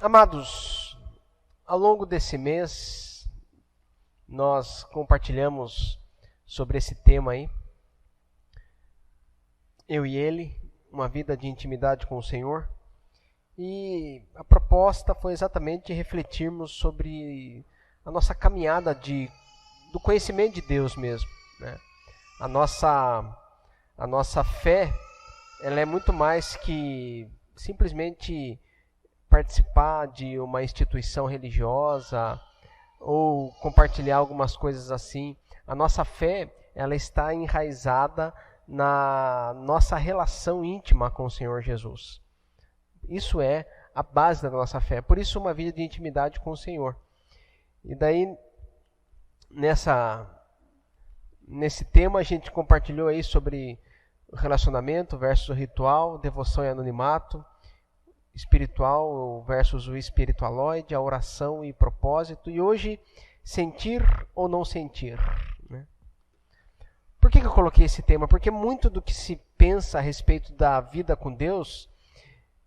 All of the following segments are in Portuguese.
Amados, ao longo desse mês, nós compartilhamos sobre esse tema aí, eu e ele, uma vida de intimidade com o Senhor, e a proposta foi exatamente refletirmos sobre a nossa caminhada do conhecimento de Deus mesmo, né? A nossa fé, ela é muito mais que simplesmente participar de uma instituição religiosa ou compartilhar algumas coisas assim. A nossa fé, ela está enraizada na nossa relação íntima com o Senhor Jesus. Isso é a base da nossa fé. Por isso, uma vida de intimidade com o Senhor. E daí, nesse tema, a gente compartilhou aí sobre o relacionamento versus o ritual, devoção e anonimato, espiritual versus o espiritualoide, a oração e propósito. E hoje, sentir ou não sentir, né? Por que eu coloquei esse tema? Porque muito do que se pensa a respeito da vida com Deus,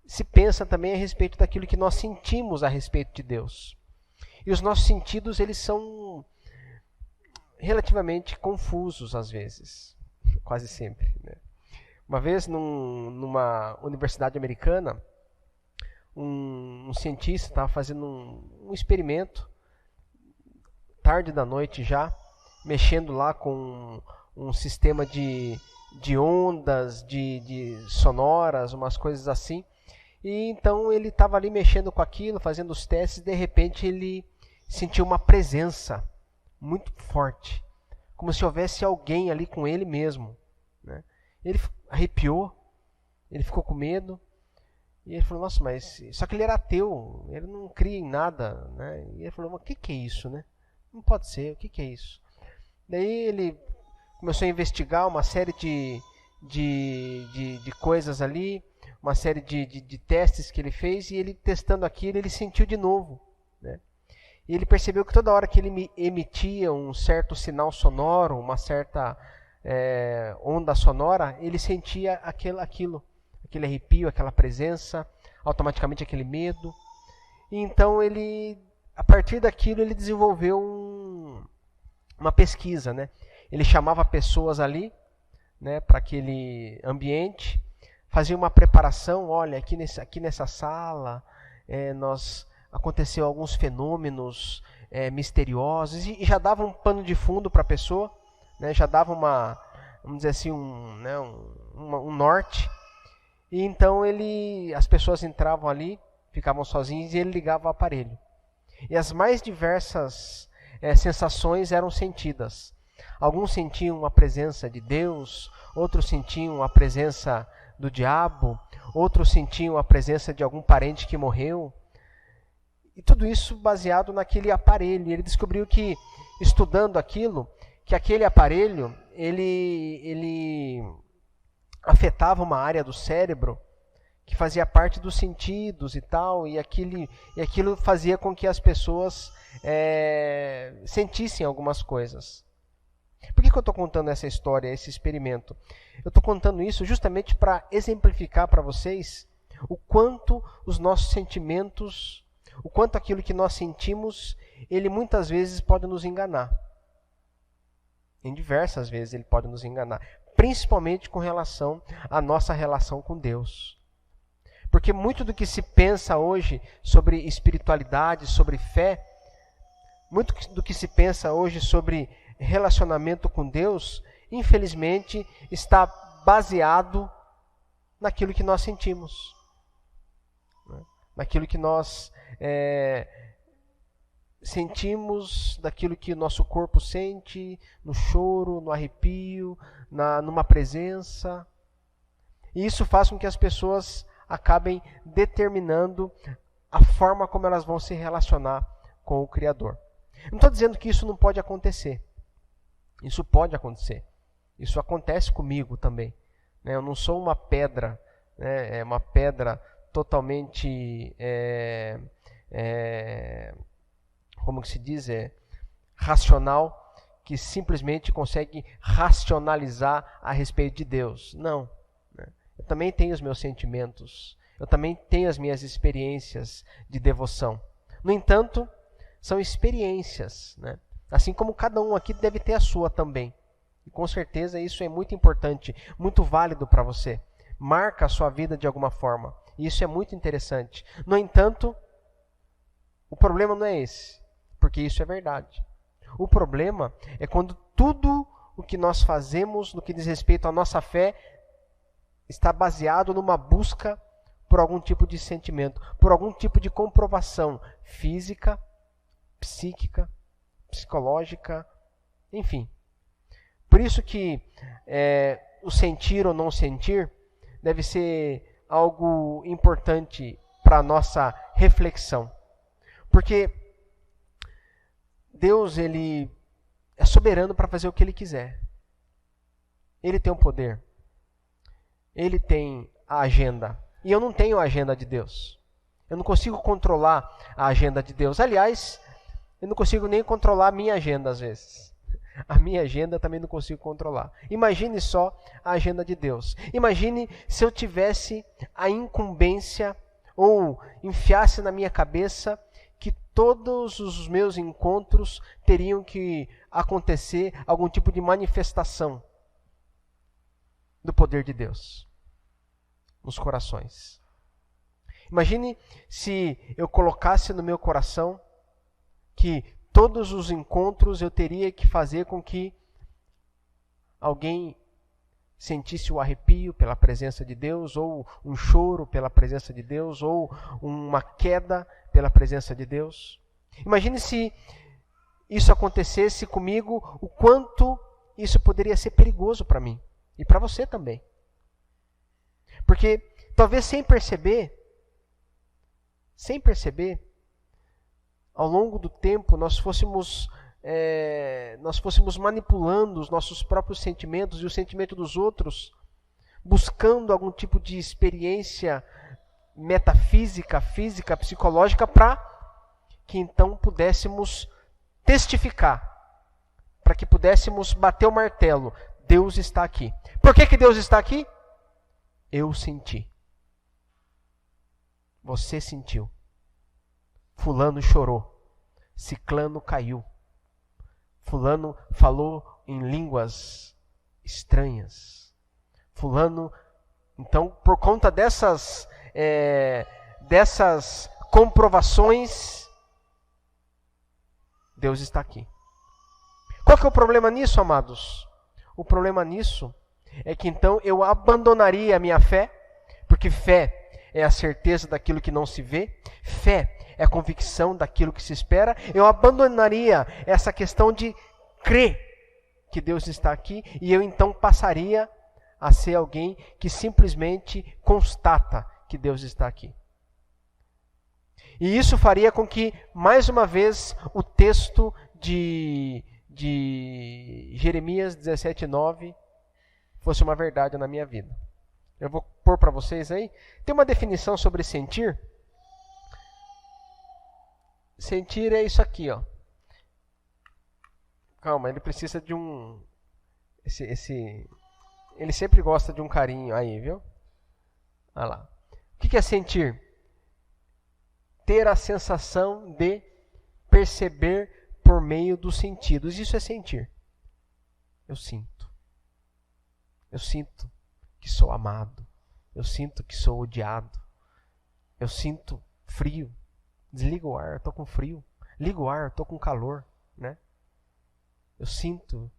se pensa também a respeito daquilo que nós sentimos a respeito de Deus. E os nossos sentidos, eles são relativamente confusos às vezes, quase sempre, né? Uma vez, numa universidade americana, um cientista estava fazendo um experimento, tarde da noite já, mexendo lá com um sistema de ondas, de sonoras, umas coisas assim. E então ele estava ali mexendo com aquilo, fazendo os testes, e de repente ele sentiu uma presença muito forte, como se houvesse alguém ali com ele mesmo, né? Ele arrepiou, ele ficou com medo, e ele falou, nossa, mas... Só que ele era ateu, ele não cria em nada, né? E ele falou, mas o que é isso, né? Não pode ser, o que é isso? Daí ele começou a investigar uma série de coisas ali, uma série de testes que ele fez, e ele testando aquilo, ele sentiu de novo, né? E ele percebeu que toda hora que ele emitia um certo sinal sonoro, uma certa onda sonora, ele sentia aquele arrepio, aquela presença, automaticamente aquele medo. E então a partir daquilo, ele desenvolveu uma pesquisa, né? Ele chamava pessoas ali, né, para aquele ambiente, fazia uma preparação, olha, aqui nessa sala, aconteceu alguns fenômenos misteriosos, e já dava um pano de fundo para a pessoa, né, já dava vamos dizer assim, um norte. E então as pessoas entravam ali, ficavam sozinhas, e ele ligava o aparelho. E as mais diversas sensações eram sentidas. Alguns sentiam a presença de Deus, outros sentiam a presença do diabo, outros sentiam a presença de algum parente que morreu. E tudo isso baseado naquele aparelho. E ele descobriu que, estudando aquilo, que aquele aparelho, ele afetava uma área do cérebro que fazia parte dos sentidos e tal, e aquilo fazia com que as pessoas sentissem algumas coisas. Por que eu estou contando essa história, esse experimento? Eu estou contando isso justamente para exemplificar para vocês o quanto os nossos sentimentos, o quanto aquilo que nós sentimos, ele muitas vezes pode nos enganar. Em diversas vezes ele pode nos enganar, principalmente com relação à nossa relação com Deus. Porque muito do que se pensa hoje sobre espiritualidade, sobre fé, muito do que se pensa hoje sobre relacionamento com Deus, infelizmente, está baseado naquilo que nós sentimos, né? Naquilo que nós sentimos, daquilo que o nosso corpo sente, no choro, no arrepio, numa presença. E isso faz com que as pessoas acabem determinando a forma como elas vão se relacionar com o Criador. Não estou dizendo que isso não pode acontecer. Isso pode acontecer. Isso acontece comigo também, né? Eu não sou uma pedra, né? Uma pedra totalmente, como que se diz, racional, que simplesmente consegue racionalizar a respeito de Deus. Não. Né? Eu também tenho os meus sentimentos. Eu também tenho as minhas experiências de devoção. No entanto, são experiências, né? Assim como cada um aqui deve ter a sua também. E com certeza isso é muito importante, muito válido para você. Marca a sua vida de alguma forma. E isso é muito interessante. No entanto, o problema não é esse, porque isso é verdade. O problema é quando tudo o que nós fazemos no que diz respeito à nossa fé está baseado numa busca por algum tipo de sentimento, por algum tipo de comprovação física, psíquica, psicológica, enfim. Por isso que o sentir ou não sentir deve ser algo importante para a nossa reflexão. Porque Deus, Ele é soberano para fazer o que Ele quiser. Ele tem o poder. Ele tem a agenda. E eu não tenho a agenda de Deus. Eu não consigo controlar a agenda de Deus. Aliás, eu não consigo nem controlar a minha agenda às vezes. A minha agenda também não consigo controlar. Imagine só a agenda de Deus. Imagine se eu tivesse a incumbência ou enfiasse na minha cabeça que todos os meus encontros teriam que acontecer algum tipo de manifestação do poder de Deus nos corações. Imagine se eu colocasse no meu coração que todos os encontros eu teria que fazer com que alguém sentisse o arrepio pela presença de Deus, ou um choro pela presença de Deus, ou uma queda pela presença de Deus. Imagine se isso acontecesse comigo, o quanto isso poderia ser perigoso para mim e para você também. Porque talvez sem perceber, ao longo do tempo nós fôssemos manipulando os nossos próprios sentimentos e o sentimento dos outros, buscando algum tipo de experiência metafísica, física, psicológica, para que então pudéssemos testificar, para que pudéssemos bater o martelo. Deus está aqui. Por que Deus está aqui? Eu senti. Você sentiu. Fulano chorou. Ciclano caiu. Fulano falou em línguas estranhas. Fulano, então, por conta dessas comprovações, Deus está aqui. Qual que é o problema nisso, amados? O problema nisso é que então eu abandonaria a minha fé, porque fé é a certeza daquilo que não se vê, fé é a convicção daquilo que se espera. Eu abandonaria essa questão de crer que Deus está aqui, e eu então passaria a ser alguém que simplesmente constata que Deus está aqui. E isso faria com que, mais uma vez, o texto de Jeremias 17:9 fosse uma verdade na minha vida. Eu vou pôr para vocês aí. Tem uma definição sobre sentir. Sentir é isso aqui, ó. Calma, ele precisa de um... Ele sempre gosta de um carinho aí, viu? Olha lá. O que é sentir? Ter a sensação de perceber por meio dos sentidos. Isso é sentir. Eu sinto. Eu sinto que sou amado. Eu sinto que sou odiado. Eu sinto frio. Desliga o ar, eu estou com frio. Liga o ar, eu estou com calor, né? Eu sinto,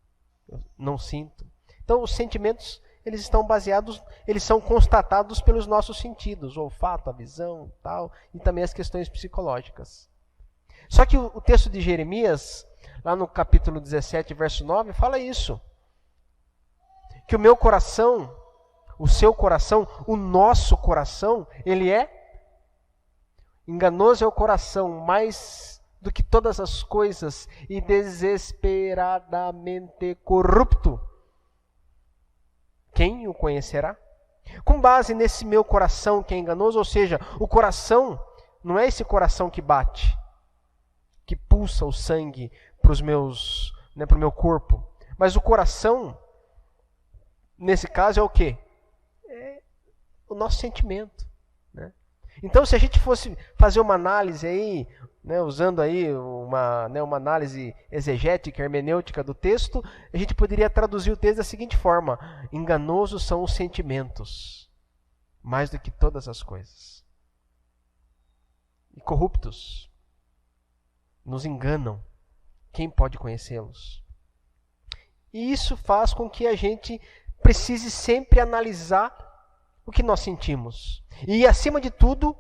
eu não sinto. Então, os sentimentos, eles estão baseados, eles são constatados pelos nossos sentidos, o olfato, a visão, tal, e também as questões psicológicas. Só que o texto de Jeremias, lá no capítulo 17, verso 9, fala isso. Que o meu coração, o seu coração, o nosso coração, ele é enganoso, é o coração mais do que todas as coisas e desesperadamente corrupto. Quem o conhecerá? Com base nesse meu coração que é enganoso, ou seja, o coração não é esse coração que bate, que pulsa o sangue para o meu corpo, mas o coração, nesse caso, é o quê? É o nosso sentimento, né? Então, se a gente fosse fazer uma análise aí, né, usando aí uma análise exegética, hermenêutica do texto, a gente poderia traduzir o texto da seguinte forma: enganosos são os sentimentos, mais do que todas as coisas. E corruptos, nos enganam. Quem pode conhecê-los? E isso faz com que a gente precise sempre analisar o que nós sentimos. E acima de tudo,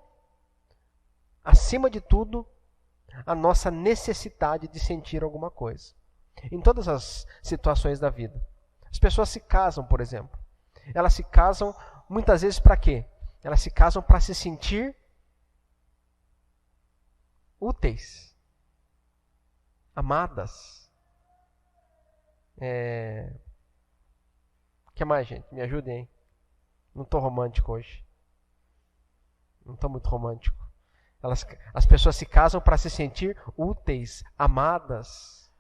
a nossa necessidade de sentir alguma coisa. Em todas as situações da vida. As pessoas se casam, por exemplo. Elas se casam muitas vezes para quê? Elas se casam para se sentir úteis, amadas. O que mais, gente? Me ajudem, hein? Não estou romântico hoje. Não estou muito romântico. As pessoas se casam para se sentir úteis, amadas,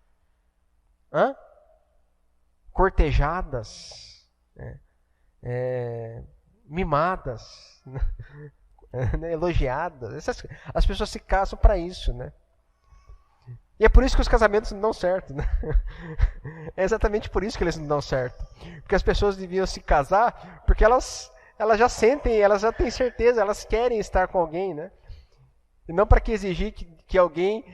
cortejadas, mimadas, elogiadas. As pessoas se casam para isso, né? E é por isso que os casamentos não dão certo, né? É exatamente por isso que eles não dão certo. Porque as pessoas deviam se casar porque elas já sentem, elas já têm certeza, elas querem estar com alguém, né? E não para que exigir que alguém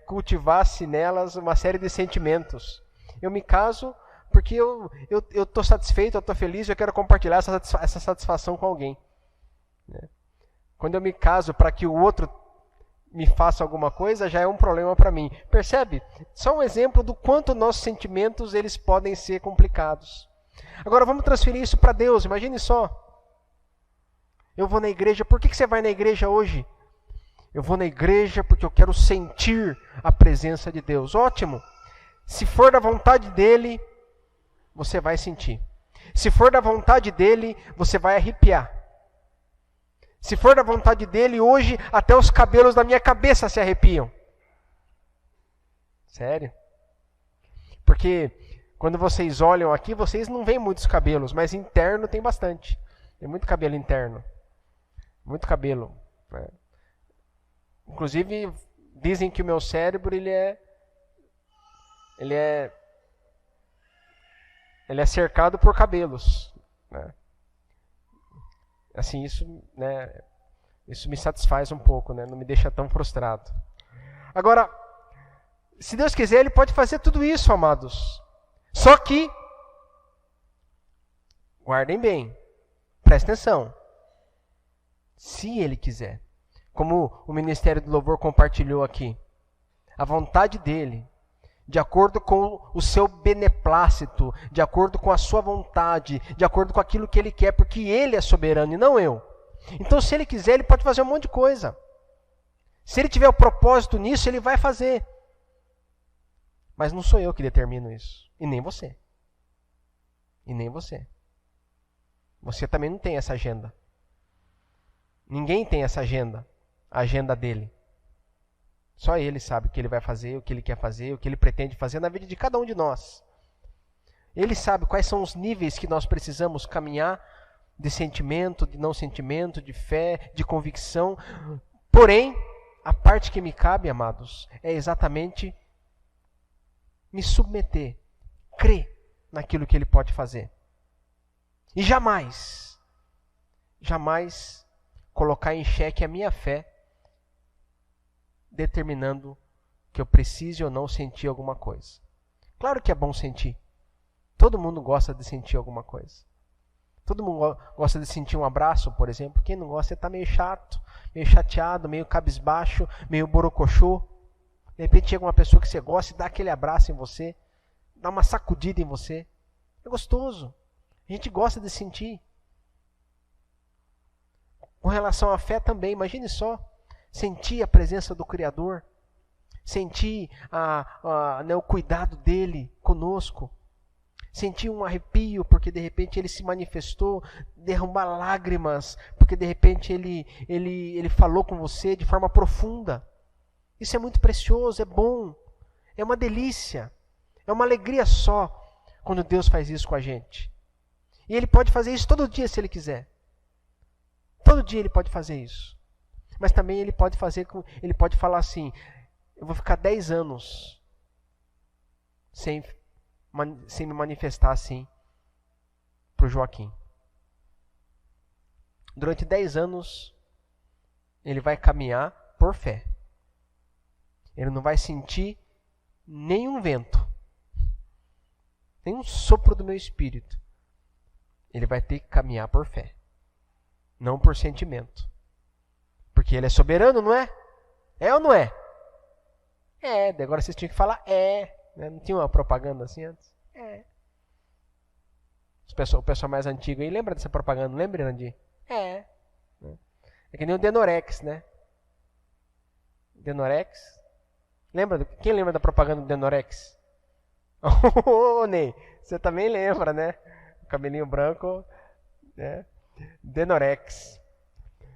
cultivasse nelas uma série de sentimentos. Eu me caso porque eu estou satisfeito, eu estou feliz, eu quero compartilhar essa satisfação com alguém. Né? Quando eu me caso para que o outro me faça alguma coisa, já é um problema para mim. Percebe? Só um exemplo do quanto nossos sentimentos eles podem ser complicados. Agora vamos transferir isso para Deus. Imagine só. Eu vou na igreja. Por que você vai na igreja hoje? Eu vou na igreja porque eu quero sentir a presença de Deus. Ótimo. Se for da vontade dele, você vai sentir. Se for da vontade dele, você vai arrepiar. Se for da vontade dele, hoje até os cabelos da minha cabeça se arrepiam. Sério? Porque quando vocês olham aqui, vocês não veem muitos cabelos, mas interno tem bastante. Tem muito cabelo interno. Muito cabelo. Né? Inclusive, dizem que o meu cérebro ele é cercado por cabelos. Né? Assim, isso me satisfaz um pouco, né? Não me deixa tão frustrado. Agora, se Deus quiser, Ele pode fazer tudo isso, amados. Só que, guardem bem, prestem atenção. Se Ele quiser, como o Ministério do Louvor compartilhou aqui, a vontade dEle, de acordo com o seu beneplácito, de acordo com a sua vontade, de acordo com aquilo que Ele quer, porque Ele é soberano e não eu. Então, se Ele quiser, Ele pode fazer um monte de coisa. Se Ele tiver o propósito nisso, Ele vai fazer. Mas não sou eu que determino isso. E nem você. E nem você. Você também não tem essa agenda. Ninguém tem essa agenda. A agenda dele. Só Ele sabe o que Ele vai fazer, o que Ele quer fazer, o que Ele pretende fazer na vida de cada um de nós. Ele sabe quais são os níveis que nós precisamos caminhar de sentimento, de não sentimento, de fé, de convicção. Porém, a parte que me cabe, amados, é exatamente me submeter, crer naquilo que Ele pode fazer. E jamais colocar em xeque a minha fé, determinando que eu precise ou não sentir alguma coisa. Claro que é bom sentir. Todo mundo gosta de sentir alguma coisa. Todo mundo gosta de sentir um abraço, por exemplo. Quem não gosta está meio chato, meio chateado, meio cabisbaixo, meio borocochô. De repente chega uma pessoa que você gosta e dá aquele abraço em você, dá uma sacudida em você. É gostoso. A gente gosta de sentir. Com relação à fé também, imagine só. Sentir a presença do Criador. Sentir o cuidado dele conosco. Sentir um arrepio porque de repente ele se manifestou, derramar lágrimas porque de repente ele falou com você de forma profunda. Isso é muito precioso, é bom, é uma delícia, é uma alegria só quando Deus faz isso com a gente. E Ele pode fazer isso todo dia se Ele quiser. Todo dia ele pode fazer isso. Mas também ele pode falar assim: eu vou ficar 10 anos sem me manifestar assim para o Joaquim. Durante 10 anos, ele vai caminhar por fé. Ele não vai sentir nenhum vento, nenhum sopro do meu espírito. Ele vai ter que caminhar por fé, não por sentimento. Porque ele é soberano, não é? É ou não é? É, agora vocês tinham que falar é. Não tinha uma propaganda assim antes? É. O pessoal mais antigo aí lembra dessa propaganda, não lembra, Andy? É. É que nem o Denorex, né? Denorex. Quem lembra da propaganda do Denorex? Ô, Ney, você também lembra, né? O cabelinho branco, né? Denorex.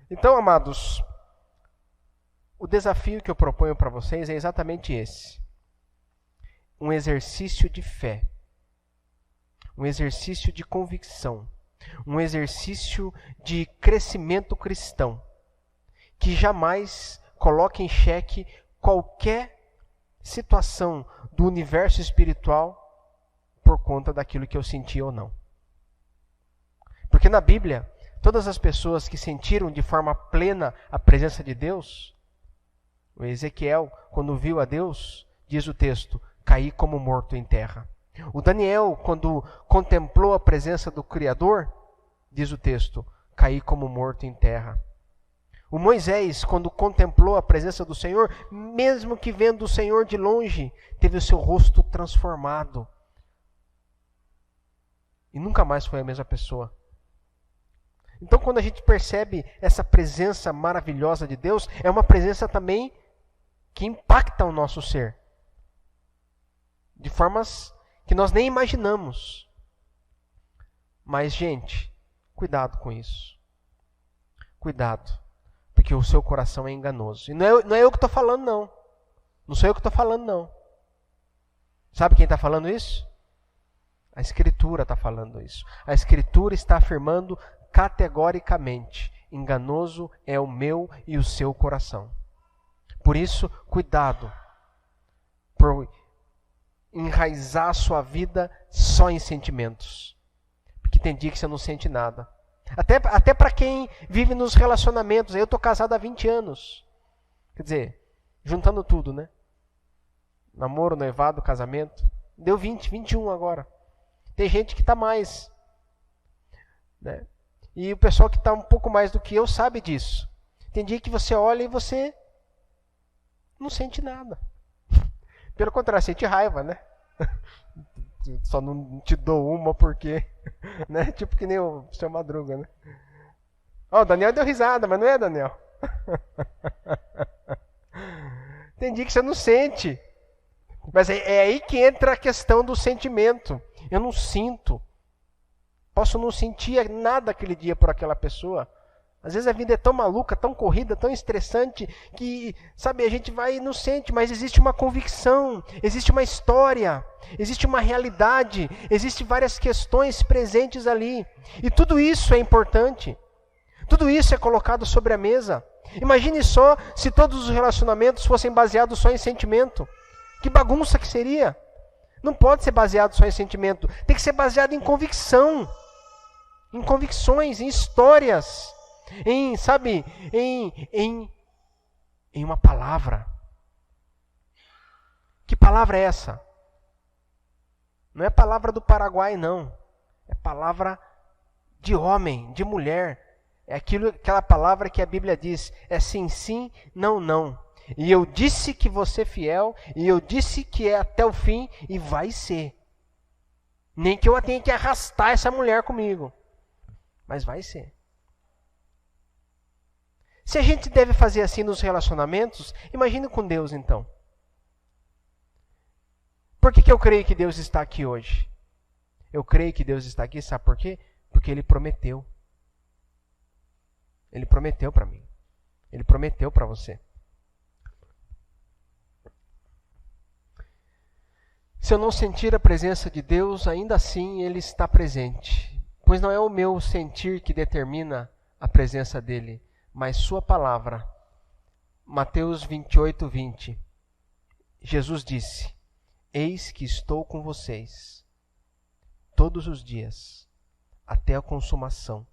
Então, amados, o desafio que eu proponho para vocês é exatamente esse. Um exercício de fé. Um exercício de convicção. Um exercício de crescimento cristão. Que jamais coloque em xeque qualquer situação do universo espiritual por conta daquilo que eu senti ou não. Porque na Bíblia, todas as pessoas que sentiram de forma plena a presença de Deus, o Ezequiel, quando viu a Deus, diz o texto, caí como morto em terra. O Daniel, quando contemplou a presença do Criador, diz o texto, caí como morto em terra. O Moisés, quando contemplou a presença do Senhor, mesmo que vendo o Senhor de longe, teve o seu rosto transformado. E nunca mais foi a mesma pessoa. Então, quando a gente percebe essa presença maravilhosa de Deus, é uma presença também que impacta o nosso ser. De formas que nós nem imaginamos. Mas, gente, cuidado com isso. Cuidado. Porque o seu coração é enganoso. E não é eu que estou falando, não. Não sou eu que estou falando, não. Sabe quem está falando isso? A Escritura está falando isso. A Escritura está afirmando categoricamente: enganoso é o meu e o seu coração. Por isso, cuidado por enraizar a sua vida só em sentimentos. Porque tem dia que você não sente nada. Até para quem vive nos relacionamentos. Eu estou casado há 20 anos. Quer dizer, juntando tudo, né? Namoro, noivado, casamento. Deu 20, 21 agora. Tem gente que está mais. Né? E o pessoal que está um pouco mais do que eu sabe disso. Tem dia que você olha e você não sente nada. Pelo contrário, sente raiva, né? Só não te dou uma porque... Né? Tipo que nem o seu Madruga, né? Ó, o Daniel deu risada, mas não é, Daniel? Tem dia que você não sente. Mas é aí que entra a questão do sentimento. Eu não sinto. Posso não sentir nada aquele dia por aquela pessoa. Às vezes a vida é tão maluca, tão corrida, tão estressante, que, sabe, a gente vai e não sente, mas existe uma convicção, existe uma história, existe uma realidade, existem várias questões presentes ali. E tudo isso é importante. Tudo isso é colocado sobre a mesa. Imagine só se todos os relacionamentos fossem baseados só em sentimento. Que bagunça que seria. Não pode ser baseado só em sentimento. Tem que ser baseado em convicção. Em convicções, em histórias. Em uma palavra. Que palavra é essa? Não é palavra do Paraguai, não. É palavra de homem, de mulher. É aquela palavra que a Bíblia diz. É sim, sim, não, não. E eu disse que você é fiel. E eu disse que é até o fim. E vai ser. Nem que eu tenha que arrastar essa mulher comigo. Mas vai ser. Se a gente deve fazer assim nos relacionamentos, imagine com Deus então. Por que eu creio que Deus está aqui hoje? Eu creio que Deus está aqui, sabe por quê? Porque Ele prometeu. Ele prometeu para mim. Ele prometeu para você. Se eu não sentir a presença de Deus, ainda assim Ele está presente. Pois não é o meu sentir que determina a presença dele, mas sua palavra. Mateus 28, 20. Jesus disse: eis que estou com vocês todos os dias, até a consumação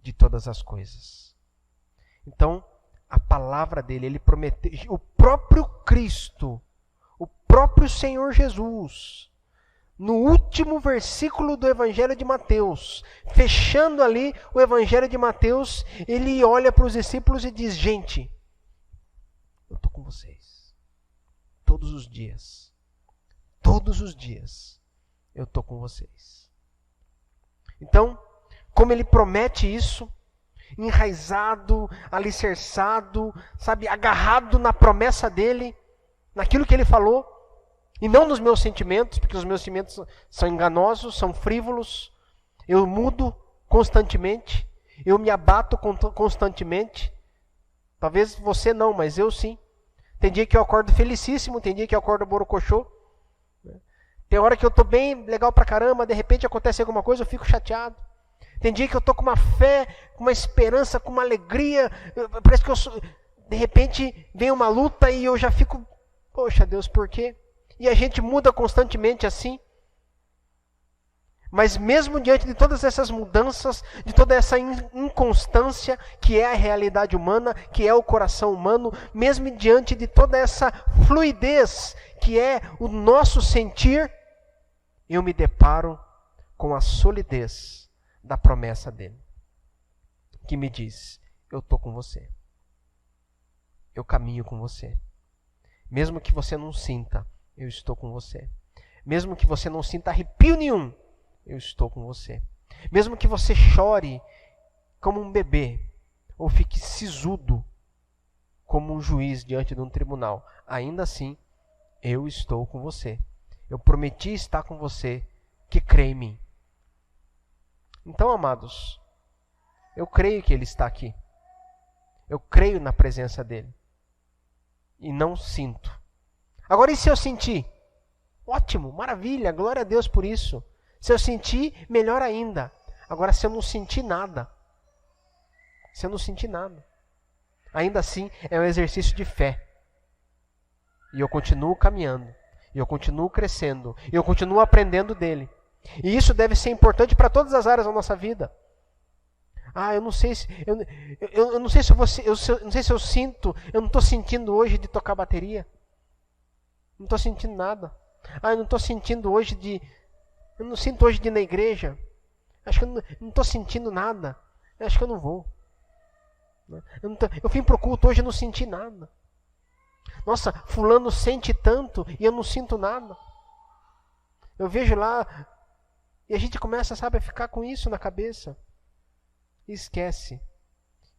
de todas as coisas. Então, a palavra dele, ele prometeu, o próprio Cristo, o próprio Senhor Jesus, no último versículo do Evangelho de Mateus, fechando ali o Evangelho de Mateus, ele olha para os discípulos e diz: gente, eu estou com vocês todos os dias. Todos os dias eu estou com vocês. Então, como ele promete isso, enraizado, alicerçado, sabe, agarrado na promessa dele, naquilo que ele falou, e não nos meus sentimentos, porque os meus sentimentos são enganosos, são frívolos, eu mudo constantemente, eu me abato constantemente. Talvez você não, mas eu sim. Tem dia que eu acordo felicíssimo, tem dia que eu acordo borocochô. Tem hora que eu estou bem, legal pra caramba, de repente acontece alguma coisa, eu fico chateado. Tem dia que eu estou com uma fé, com uma esperança, com uma alegria, parece que de repente vem uma luta e eu já fico, poxa Deus, por quê? E a gente muda constantemente assim. Mas mesmo diante de todas essas mudanças, de toda essa inconstância que é a realidade humana, que é o coração humano, mesmo diante de toda essa fluidez que é o nosso sentir, eu me deparo com a solidez da promessa dele, que me diz: eu estou com você, eu caminho com você, mesmo que você não sinta, eu estou com você, mesmo que você não sinta arrepio nenhum, eu estou com você, mesmo que você chore como um bebê, ou fique sisudo como um juiz diante de um tribunal, ainda assim, eu estou com você. Eu prometi estar com você, que crê em mim. Então, amados, eu creio que Ele está aqui. Eu creio na presença dEle. E não sinto. Agora, e se eu sentir? Ótimo, maravilha, glória a Deus por isso. Se eu sentir, melhor ainda. Agora, se eu não sentir nada, ainda assim é um exercício de fé. E eu continuo caminhando. E eu continuo crescendo. E eu continuo aprendendo dele. E isso deve ser importante para todas as áreas da nossa vida. Eu não sei se eu não sei se não sei se eu sinto, eu não estou sentindo hoje de tocar bateria. Não estou sentindo nada. Eu não estou sentindo hoje eu não sinto hoje de ir na igreja. Acho que eu não estou sentindo nada. Acho que eu não vou. Eu vim para o culto hoje e não senti nada. Nossa, fulano sente tanto e eu não sinto nada. Eu vejo lá e a gente começa, a ficar com isso na cabeça. E esquece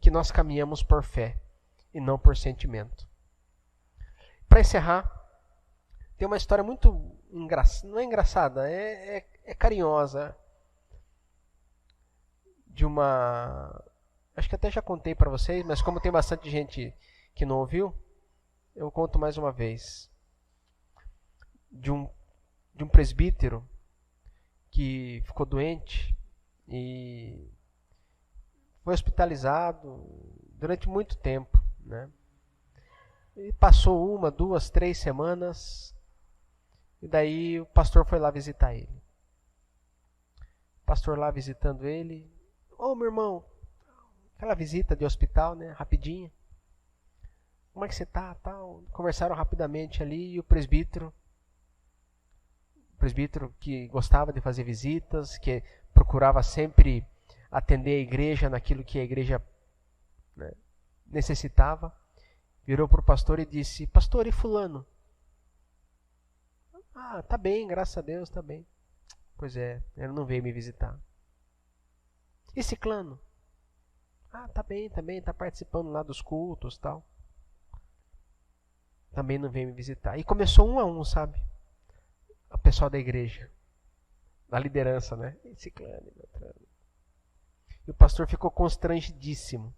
que nós caminhamos por fé e não por sentimento. Para encerrar, tem uma história muito engraçada, não é engraçada, é carinhosa. De uma... Acho que até já contei para vocês, mas como tem bastante gente que não ouviu, eu conto mais uma vez. De um presbítero que ficou doente e foi hospitalizado durante muito tempo, né? E passou 1, 2, 3 semanas e daí o pastor foi lá visitar ele. O pastor lá visitando ele: ô meu irmão, aquela visita de hospital, né? Rapidinha. Como é que você tá? Tal. Conversaram rapidamente ali e o presbítero que gostava de fazer visitas, que procurava sempre atender a igreja naquilo que a igreja, né, necessitava, virou para o pastor e disse: pastor, e fulano? Tá bem, graças a Deus, tá bem. Pois é, ele não veio me visitar. E ciclano? Tá bem também, tá participando lá dos cultos, tal. Também não veio me visitar. E começou 1 a 1, sabe? O pessoal da igreja, da liderança, né? E ciclano, e o pastor ficou constrangidíssimo,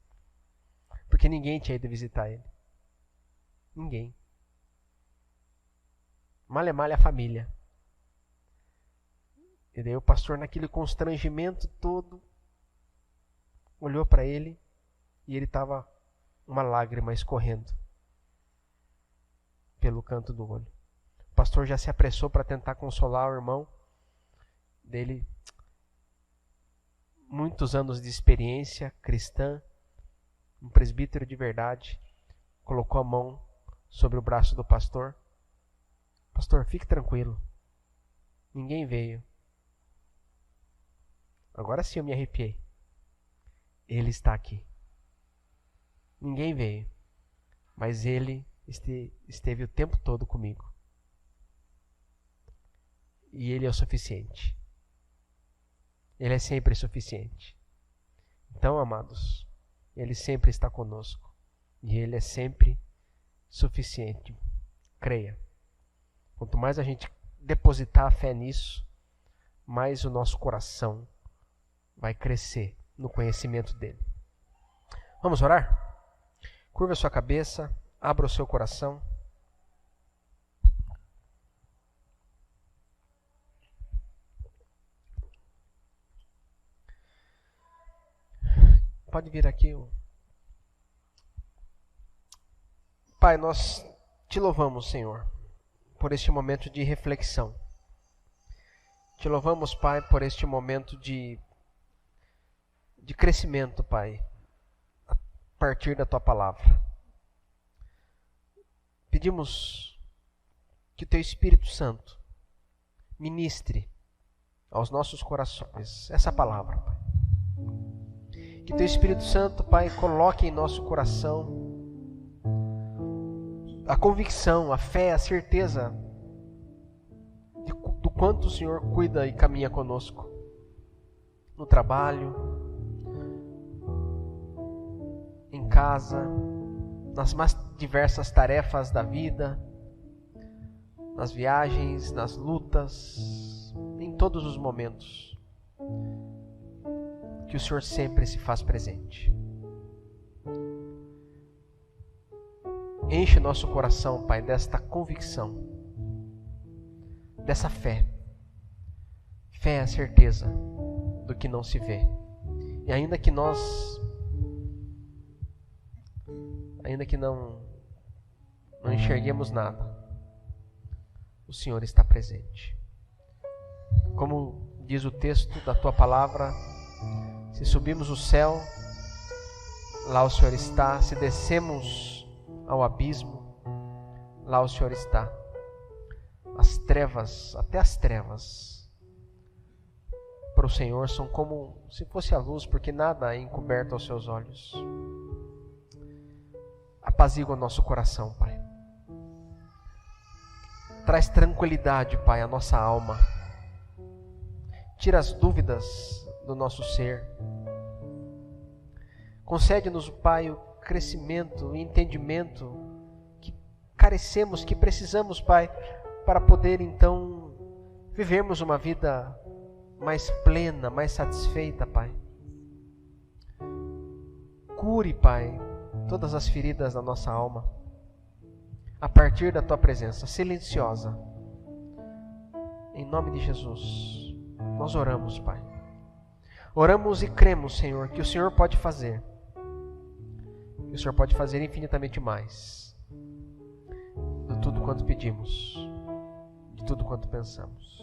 porque ninguém tinha ido visitar ele. Ninguém. Malha a família. E daí o pastor, naquele constrangimento todo, olhou para ele e ele estava uma lágrima escorrendo pelo canto do olho. O pastor já se apressou para tentar consolar o irmão dele. Muitos anos de experiência cristã, um presbítero de verdade, colocou a mão sobre o braço do pastor. Pastor, fique tranquilo. Ninguém veio. Agora sim eu me arrepiei. Ele está aqui. Ninguém veio, mas ele esteve o tempo todo comigo. E ele é o suficiente. Ele é sempre suficiente. Então, amados, ele sempre está conosco. E ele é sempre suficiente. Creia. Quanto mais a gente depositar a fé nisso, mais o nosso coração vai crescer no conhecimento dele. Vamos orar? Curva a sua cabeça, abra o seu coração. Pode vir aqui. Pai, nós te louvamos, Senhor, por este momento de reflexão. Te louvamos, Pai, por este momento de crescimento, Pai, a partir da Tua Palavra. Pedimos que o Teu Espírito Santo ministre aos nossos corações essa palavra, Pai. Que Teu Espírito Santo, Pai, coloque em nosso coração a convicção, a fé, a certeza do quanto o Senhor cuida e caminha conosco no trabalho, em casa, nas mais diversas tarefas da vida, nas viagens, nas lutas, em todos os momentos, que o Senhor sempre se faz presente. Enche nosso coração, Pai, desta convicção, dessa fé. Fé é a certeza do que não se vê. E ainda que não enxerguemos nada, o Senhor está presente. Como diz o texto da Tua Palavra, se subimos o céu, lá o Senhor está. Se descemos ao abismo, lá o Senhor está. As trevas, até as trevas, para o Senhor são como se fosse a luz, porque nada é encoberto aos seus olhos. Apazigua o nosso coração, Pai. Traz tranquilidade, Pai, à nossa alma. Tira as dúvidas do nosso ser. Concede-nos, Pai, o crescimento e entendimento que carecemos, que precisamos, Pai, para poder então vivermos uma vida mais plena, mais satisfeita, Pai. Cure, Pai, todas as feridas da nossa alma a partir da Tua presença silenciosa. Em nome de Jesus, nós oramos, Pai. Oramos e cremos, Senhor, que o Senhor pode fazer. Que o Senhor pode fazer infinitamente mais de tudo quanto pedimos, de tudo quanto pensamos.